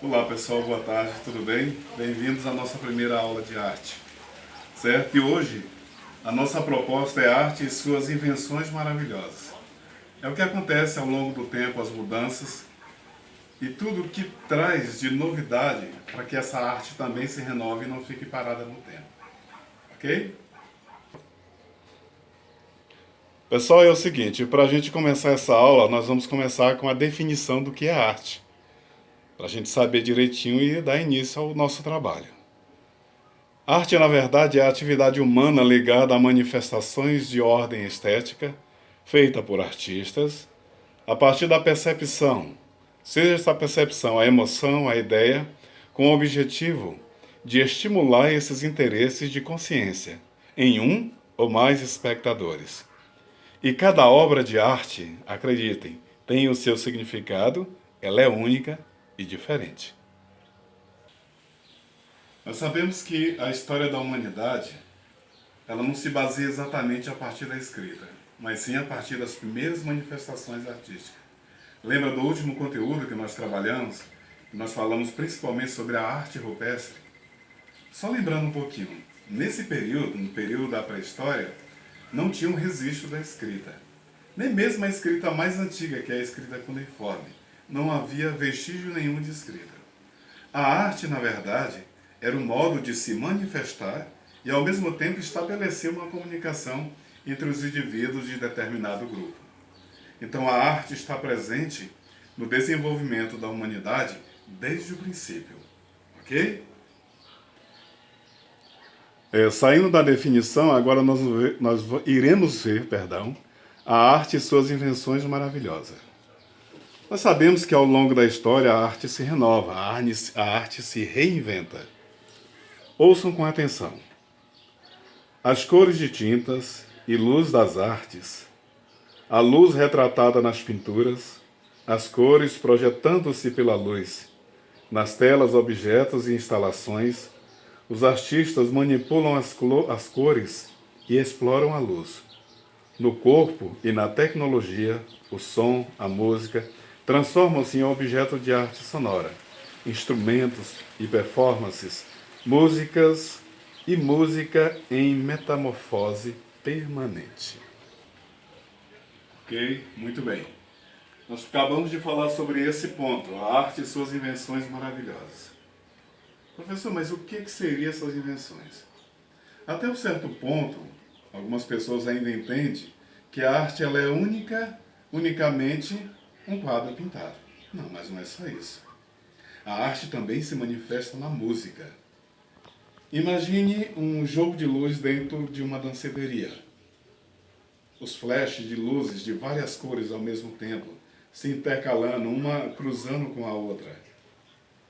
Olá pessoal, boa tarde, tudo bem? Bem-vindos à nossa primeira aula de arte, certo? E hoje a nossa proposta é arte e suas invenções maravilhosas. É o que acontece ao longo do tempo, as mudanças e tudo o que traz de novidade para que essa arte também se renove e não fique parada no tempo, ok? Pessoal, é o seguinte, para a gente começar essa aula, nós vamos começar com a definição do que é arte, para a gente saber direitinho e dar início ao nosso trabalho. Arte, na verdade, é a atividade humana ligada a manifestações de ordem estética, feita por artistas, a partir da percepção, seja essa percepção a emoção, a ideia, com o objetivo de estimular esses interesses de consciência em um ou mais espectadores. E cada obra de arte, acreditem, tem o seu significado, ela é única e diferente. Nós sabemos que a história da humanidade, ela não se baseia exatamente a partir da escrita, mas sim a partir das primeiras manifestações artísticas. Lembra do último conteúdo que nós trabalhamos? Nós falamos principalmente sobre a arte rupestre. Só lembrando um pouquinho, nesse período, no período da pré-história, não tinha um registro da escrita. Nem mesmo a escrita mais antiga, que é a escrita cuneiforme. Não havia vestígio nenhum de escrita. A arte, na verdade, era um modo de se manifestar e, ao mesmo tempo, estabelecer uma comunicação entre os indivíduos de determinado grupo. Então, a arte está presente no desenvolvimento da humanidade desde o princípio, ok? Saindo da definição, agora nós iremos ver, a arte e suas invenções maravilhosas. Nós sabemos que ao longo da história a arte se renova, a arte se reinventa. Ouçam com atenção. As cores de tintas e luz das artes, a luz retratada nas pinturas, as cores projetando-se pela luz, nas telas, objetos e instalações, os artistas manipulam as cores e exploram a luz. No corpo e na tecnologia, o som, a música, transformam-se em objeto de arte sonora, instrumentos e performances, música em metamorfose permanente. Ok? Muito bem. Nós acabamos de falar sobre esse ponto, a arte e suas invenções maravilhosas. Professor, mas o que seriam essas invenções? Até um certo ponto, algumas pessoas ainda entendem que a arte ela é unicamente um quadro pintado. Não, mas não é só isso. A arte também se manifesta na música. Imagine um jogo de luz dentro de uma danceteria. Os flashes de luzes de várias cores ao mesmo tempo, se intercalando, uma cruzando com a outra.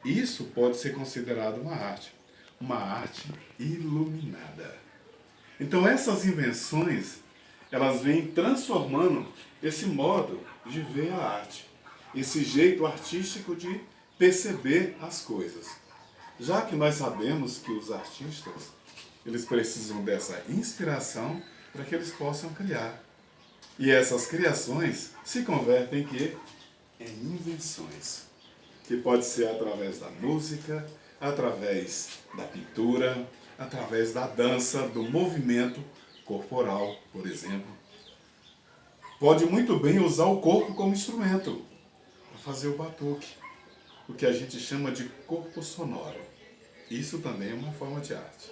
Isso pode ser considerado uma arte iluminada. Então essas invenções, elas vêm transformando esse modo de ver a arte, esse jeito artístico de perceber as coisas. Já que nós sabemos que os artistas, eles precisam dessa inspiração para que eles possam criar. E essas criações se convertem em invenções, que pode ser através da música, através da pintura, através da dança, do movimento corporal, por exemplo. Pode muito bem usar o corpo como instrumento para fazer o batuque, o que a gente chama de corpo sonoro. Isso também é uma forma de arte.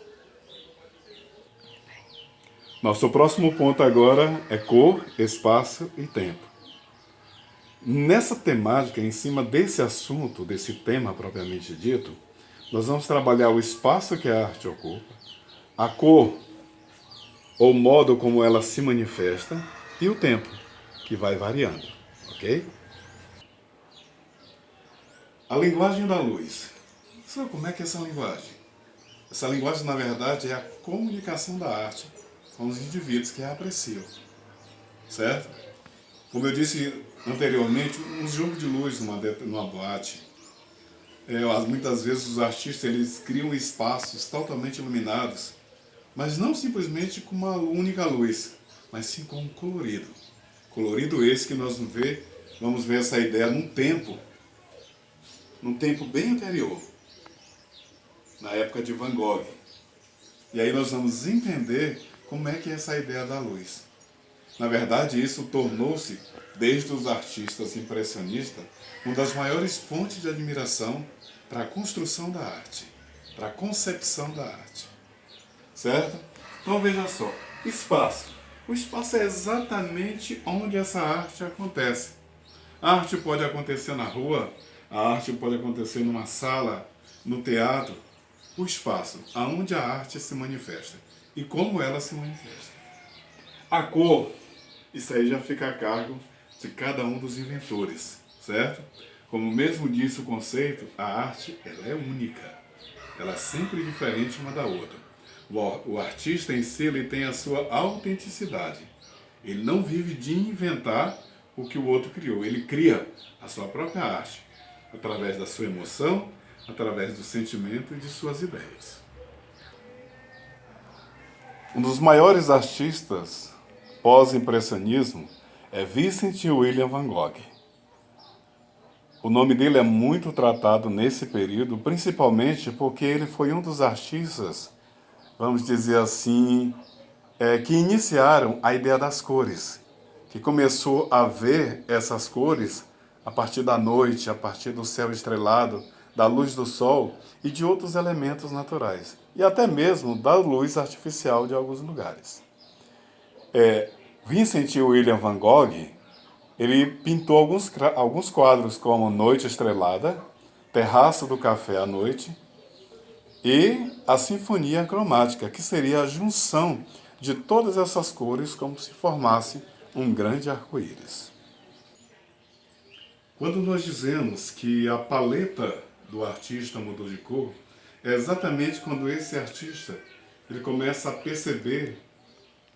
Nosso próximo ponto agora é cor, espaço e tempo. Nessa temática, em cima desse assunto, desse tema propriamente dito, nós vamos trabalhar o espaço que a arte ocupa, a cor, ou modo como ela se manifesta, e o tempo, que vai variando, ok? A linguagem da luz. Sabe como é que é essa linguagem? Essa linguagem, na verdade, é a comunicação da arte com os indivíduos que a apreciam, certo? Como eu disse anteriormente, um jogo de luz numa boate. Muitas vezes os artistas eles criam espaços totalmente iluminados, mas não simplesmente com uma única luz, mas sim com um colorido. Colorido esse que nós vamos ver essa ideia num tempo num tempo bem anterior, na época de Van Gogh. E aí nós vamos entender como é que é essa ideia da luz. Na verdade, isso tornou-se, desde os artistas impressionistas, uma das maiores fontes de admiração para a construção da arte, para a concepção da arte. Certo? Então veja só, espaço. O espaço é exatamente onde essa arte acontece. A arte pode acontecer na rua, a arte pode acontecer numa sala, no teatro. O espaço, aonde a arte se manifesta e como ela se manifesta. A cor, isso aí já fica a cargo de cada um dos inventores, certo? Como mesmo disse o conceito, a arte ela é única, ela é sempre diferente uma da outra. O artista em si ele tem a sua autenticidade. Ele não vive de inventar o que o outro criou, ele cria a sua própria arte, através da sua emoção, através do sentimento e de suas ideias. Um dos maiores artistas pós-impressionismo é Vincent William van Gogh. O nome dele é muito tratado nesse período, principalmente porque ele foi um dos artistas, vamos dizer assim, que iniciaram a ideia das cores, que começou a ver essas cores a partir da noite, a partir do céu estrelado, da luz do sol e de outros elementos naturais, e até mesmo da luz artificial de alguns lugares. Vincent William van Gogh, ele pintou alguns quadros como Noite Estrelada, Terraço do Café à Noite e a Sinfonia Cromática, que seria a junção de todas essas cores como se formasse um grande arco-íris. Quando nós dizemos que a paleta do artista mudou de cor, é exatamente quando esse artista ele começa a perceber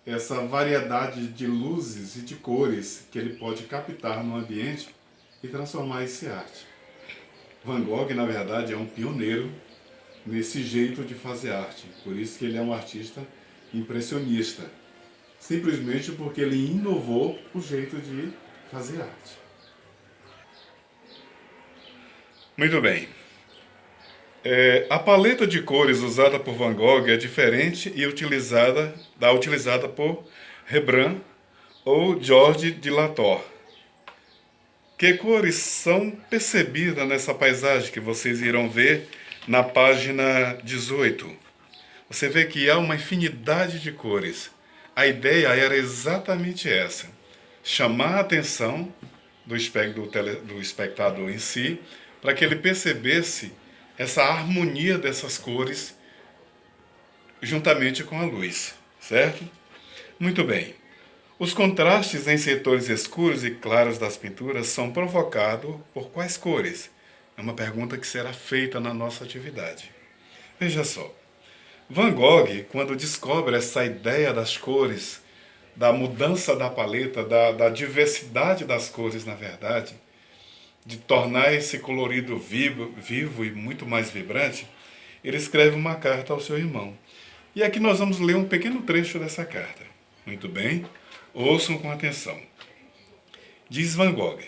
essa variedade de luzes e de cores que ele pode captar no ambiente e transformar isso em arte. Van Gogh, na verdade, é um pioneiro nesse jeito de fazer arte, por isso que ele é um artista impressionista, simplesmente porque ele inovou o jeito de fazer arte. Muito bem. A paleta de cores usada por Van Gogh é diferente e utilizada por Rembrandt ou George de Latour. Que cores são percebidas nessa paisagem que vocês irão ver na página 18? Você vê que há uma infinidade de cores. A ideia era exatamente essa: chamar a atenção do espectador em si, para que ele percebesse essa harmonia dessas cores juntamente com a luz, certo? Muito bem. Os contrastes em setores escuros e claros das pinturas são provocados por quais cores? É uma pergunta que será feita na nossa atividade. Veja só. Van Gogh, quando descobre essa ideia das cores, da mudança da paleta, da diversidade das cores, na verdade, de tornar esse colorido vivo e muito mais vibrante, ele escreve uma carta ao seu irmão. E aqui nós vamos ler um pequeno trecho dessa carta. Muito bem? Ouçam com atenção. Diz Van Gogh: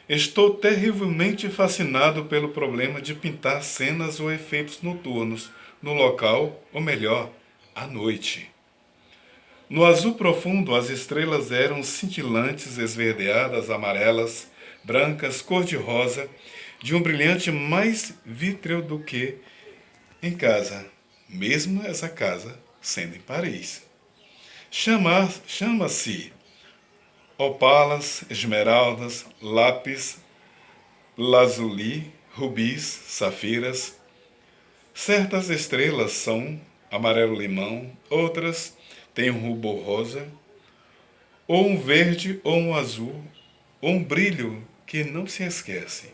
estou terrivelmente fascinado pelo problema de pintar cenas ou efeitos noturnos no local, ou melhor, à noite. No azul profundo, as estrelas eram cintilantes, esverdeadas, amarelas, brancas, cor-de-rosa, de um brilhante mais vítreo do que em casa, mesmo essa casa sendo em Paris. Chama-se opalas, esmeraldas, lápis, lazuli, rubis, safiras. Certas estrelas são amarelo-limão, outras têm um rubor rosa, ou um verde, ou um azul, ou um brilho que não se esquece.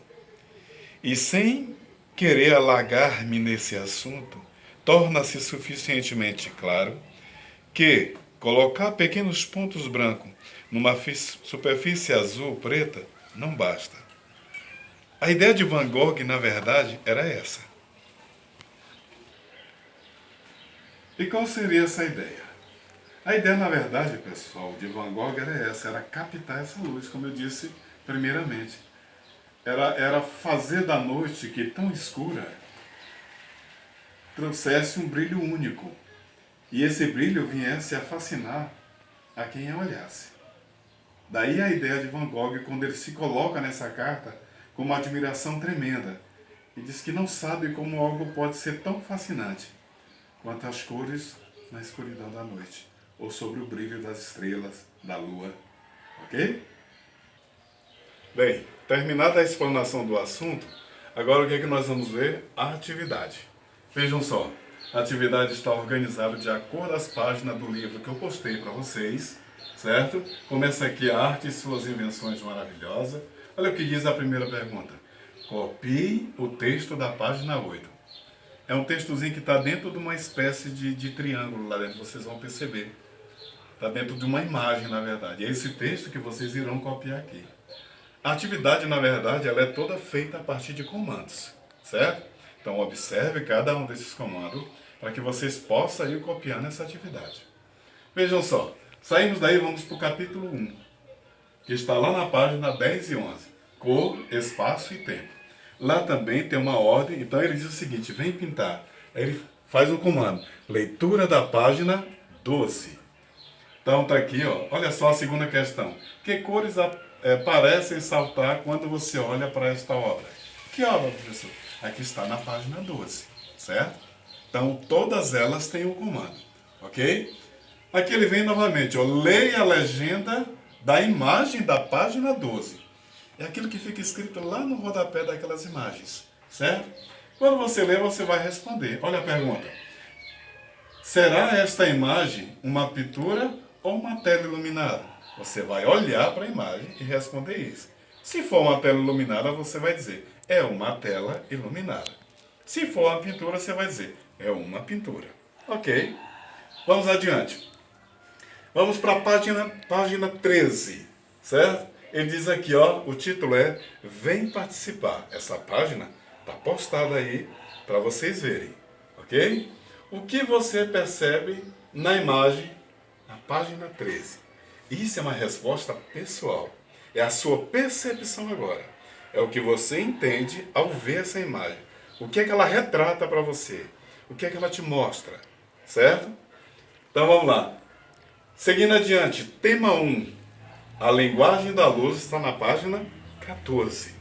E sem querer alargar-me nesse assunto, torna-se suficientemente claro que colocar pequenos pontos brancos numa superfície azul-preta não basta. A ideia de Van Gogh, na verdade, era essa. E qual seria essa ideia? A ideia, na verdade, pessoal, de Van Gogh era essa, era captar essa luz, como eu disse primeiramente. era fazer da noite, que é tão escura, trouxesse um brilho único. E esse brilho viesse a fascinar a quem a olhasse. Daí a ideia de Van Gogh, quando ele se coloca nessa carta com uma admiração tremenda. E diz que não sabe como algo pode ser tão fascinante quanto as cores na escuridão da noite, ou sobre o brilho das estrelas, da lua. Ok? Bem, terminada a explanação do assunto, agora o que é que nós vamos ver? A atividade. Vejam só, a atividade está organizada de acordo com as páginas do livro que eu postei para vocês, certo? Começa aqui a arte e suas invenções maravilhosas. Olha o que diz a primeira pergunta. Copie o texto da página 8. É um textozinho que está dentro de uma espécie de triângulo lá dentro, vocês vão perceber. Está dentro de uma imagem, na verdade. É esse texto que vocês irão copiar aqui. A atividade, na verdade, ela é toda feita a partir de comandos, certo? Então, observe cada um desses comandos para que vocês possam ir copiar nessa atividade. Vejam só, saímos daí e vamos para o capítulo 1, que está lá na página 10 e 11. Cor, espaço e tempo. Lá também tem uma ordem, então ele diz o seguinte, vem pintar. Aí ele faz um comando, leitura da página 12. Então está aqui, ó, olha só a segunda questão. Que cores parecem saltar quando você olha para esta obra? Que obra, professor? Aqui está na página 12, certo? Então todas elas têm um comando, ok? Aqui ele vem novamente, ó, leia a legenda da imagem da página 12. É aquilo que fica escrito lá no rodapé daquelas imagens, certo? Quando você lê, você vai responder. Olha a pergunta. Será esta imagem uma pintura ou uma tela iluminada? Você vai olhar para a imagem e responder isso. Se for uma tela iluminada, você vai dizer, é uma tela iluminada. Se for uma pintura, você vai dizer, é uma pintura. Ok? Vamos adiante. Vamos para a página 13, certo? Ele diz aqui, ó, o título é Vem Participar. Essa página está postada aí para vocês verem, ok? O que você percebe na imagem na página 13? Isso é uma resposta pessoal. É a sua percepção agora. É o que você entende ao ver essa imagem. O que é que ela retrata para você? O que é que ela te mostra? Certo? Então vamos lá. Seguindo adiante, tema 1. A linguagem da luz está na página 14.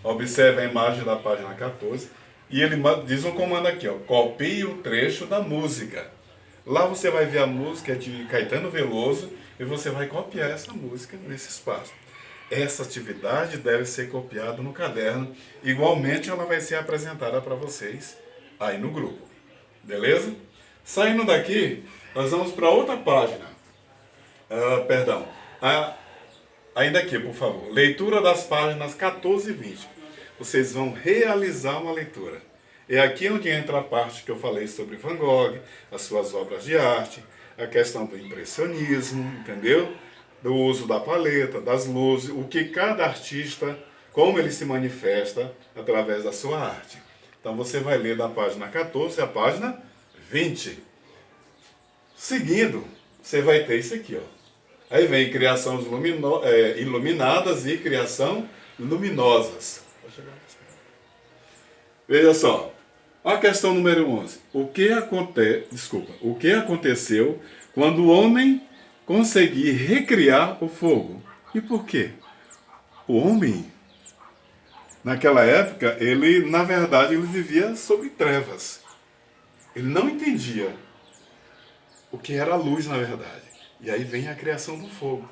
Observe a imagem da página 14 e ele diz um comando aqui, ó, copie o trecho da música. Lá você vai ver a música de Caetano Veloso e você vai copiar essa música nesse espaço. Essa atividade deve ser copiada no caderno. Igualmente ela vai ser apresentada para vocês aí no grupo. Beleza? Saindo daqui, nós vamos para outra página. Ainda aqui, por favor. Leitura das páginas 14 e 20. Vocês vão realizar uma leitura. É aqui onde entra a parte que eu falei sobre Van Gogh, as suas obras de arte, a questão do impressionismo, entendeu? Do uso da paleta, das luzes, o que cada artista, como ele se manifesta através da sua arte. Então você vai ler da página 14 à página 20. Seguindo, você vai ter isso aqui, ó. Aí vem criação iluminadas e criação luminosas. Veja só. A questão número 11. O que aconteceu quando o homem conseguir recriar o fogo? E por quê? O homem, naquela época, na verdade, ele vivia sob trevas. Ele não entendia o que era a luz, na verdade. E aí vem a criação do fogo.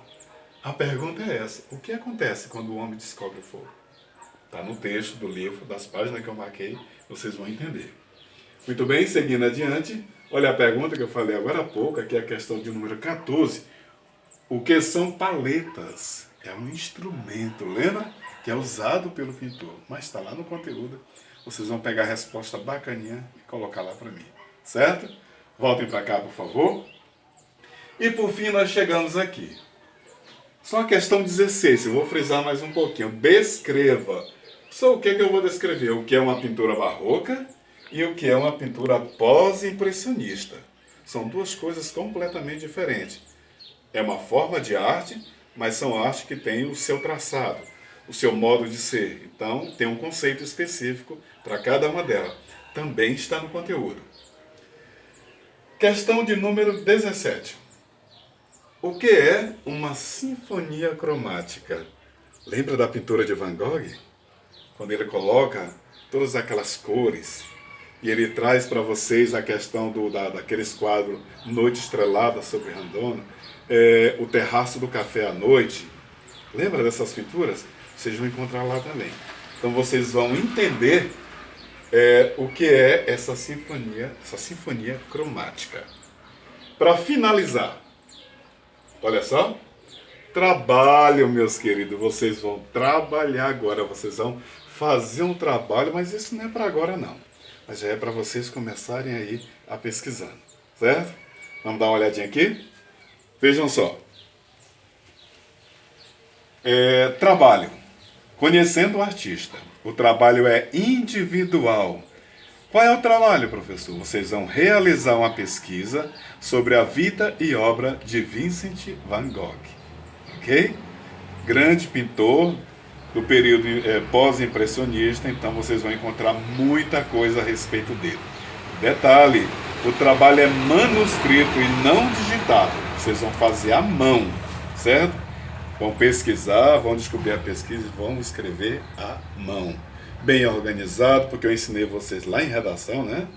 A pergunta é essa. O que acontece quando o homem descobre o fogo? Está no texto do livro, das páginas que eu marquei, vocês vão entender. Muito bem, seguindo adiante. Olha a pergunta que eu falei agora há pouco, aqui é a questão de número 14. O que são paletas? É um instrumento, lembra? Que é usado pelo pintor. Mas está lá no conteúdo. Vocês vão pegar a resposta bacaninha e colocar lá para mim. Certo? Voltem para cá, por favor. E por fim nós chegamos aqui. Só a questão 16, eu vou frisar mais um pouquinho. Descreva. Só o que eu vou descrever? O que é uma pintura barroca e o que é uma pintura pós-impressionista. São duas coisas completamente diferentes. É uma forma de arte, mas são artes que têm o seu traçado. o seu modo de ser. Então, tem um conceito específico para cada uma delas. Também está no conteúdo. Questão de número 17. O que é uma sinfonia cromática? Lembra da pintura de Van Gogh? Quando ele coloca todas aquelas cores e ele traz para vocês a questão daqueles quadros Noite Estrelada sobre Randona, o Terraço do Café à Noite. Lembra dessas pinturas? Vocês vão encontrar lá também. Então vocês vão entender o que é essa sinfonia cromática. Para finalizar, olha só, trabalho, meus queridos, vocês vão trabalhar agora, vocês vão fazer um trabalho, mas isso não é para agora não, mas já é para vocês começarem aí a pesquisando, certo? Vamos dar uma olhadinha aqui? Vejam só. Trabalho. Conhecendo o artista. O trabalho é individual. Qual é o trabalho, professor? Vocês vão realizar uma pesquisa sobre a vida e obra de Vincent van Gogh. Ok? Grande pintor do período pós-impressionista, então vocês vão encontrar muita coisa a respeito dele. Detalhe, o trabalho é manuscrito e não digitado. Vocês vão fazer à mão, certo? Vão pesquisar, vão descobrir a pesquisa e vão escrever à mão. Bem organizado, porque eu ensinei vocês lá em redação, né?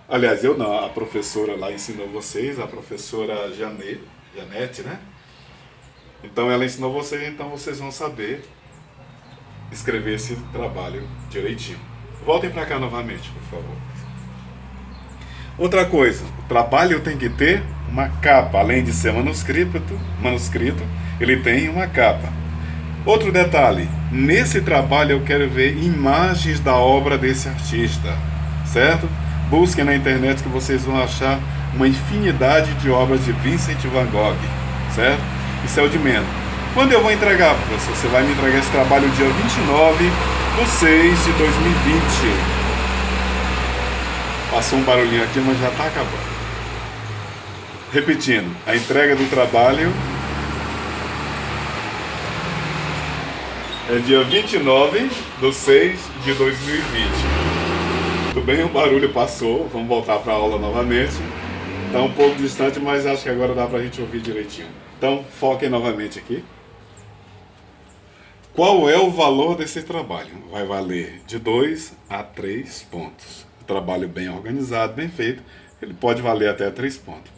Aliás, eu não, a professora lá ensinou vocês, a professora Janete, né? Então ela ensinou vocês, então vocês vão saber escrever esse trabalho direitinho. Voltem para cá novamente, por favor. Outra coisa, o trabalho tem que ter uma capa, além de ser manuscrito, ele tem uma capa. Outro detalhe, nesse trabalho eu quero ver imagens da obra desse artista, certo? Busquem na internet que vocês vão achar uma infinidade de obras de Vincent van Gogh, certo? Isso é o de menos. Quando eu vou entregar, professor? Você vai me entregar esse trabalho dia 29/6/2020. Passou um barulhinho aqui, mas já está acabando. Repetindo, a entrega do trabalho é dia 29/6/2020. Tudo bem, o barulho passou, vamos voltar para a aula novamente. Está um pouco distante, mas acho que agora dá para a gente ouvir direitinho. Então, foquem novamente aqui. Qual é o valor desse trabalho? Vai valer de 2 a 3 pontos. O trabalho bem organizado, bem feito, ele pode valer até 3 pontos.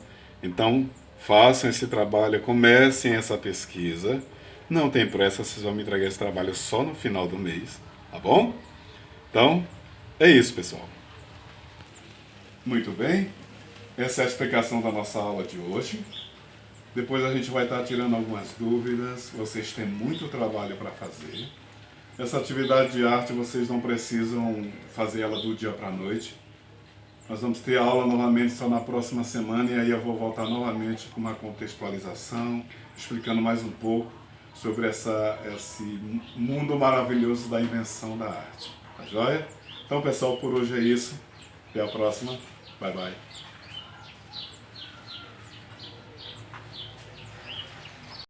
Então, façam esse trabalho, comecem essa pesquisa. Não tem pressa, vocês vão me entregar esse trabalho só no final do mês, tá bom? Então, é isso, pessoal. Muito bem, essa é a explicação da nossa aula de hoje. Depois a gente vai estar tirando algumas dúvidas, vocês têm muito trabalho para fazer. Essa atividade de arte vocês não precisam fazer ela do dia para a noite. Nós vamos ter aula novamente só na próxima semana e aí eu vou voltar novamente com uma contextualização, explicando mais um pouco sobre esse mundo maravilhoso da invenção da arte. Tá joia? Então, pessoal, por hoje é isso. Até a próxima. Bye, bye.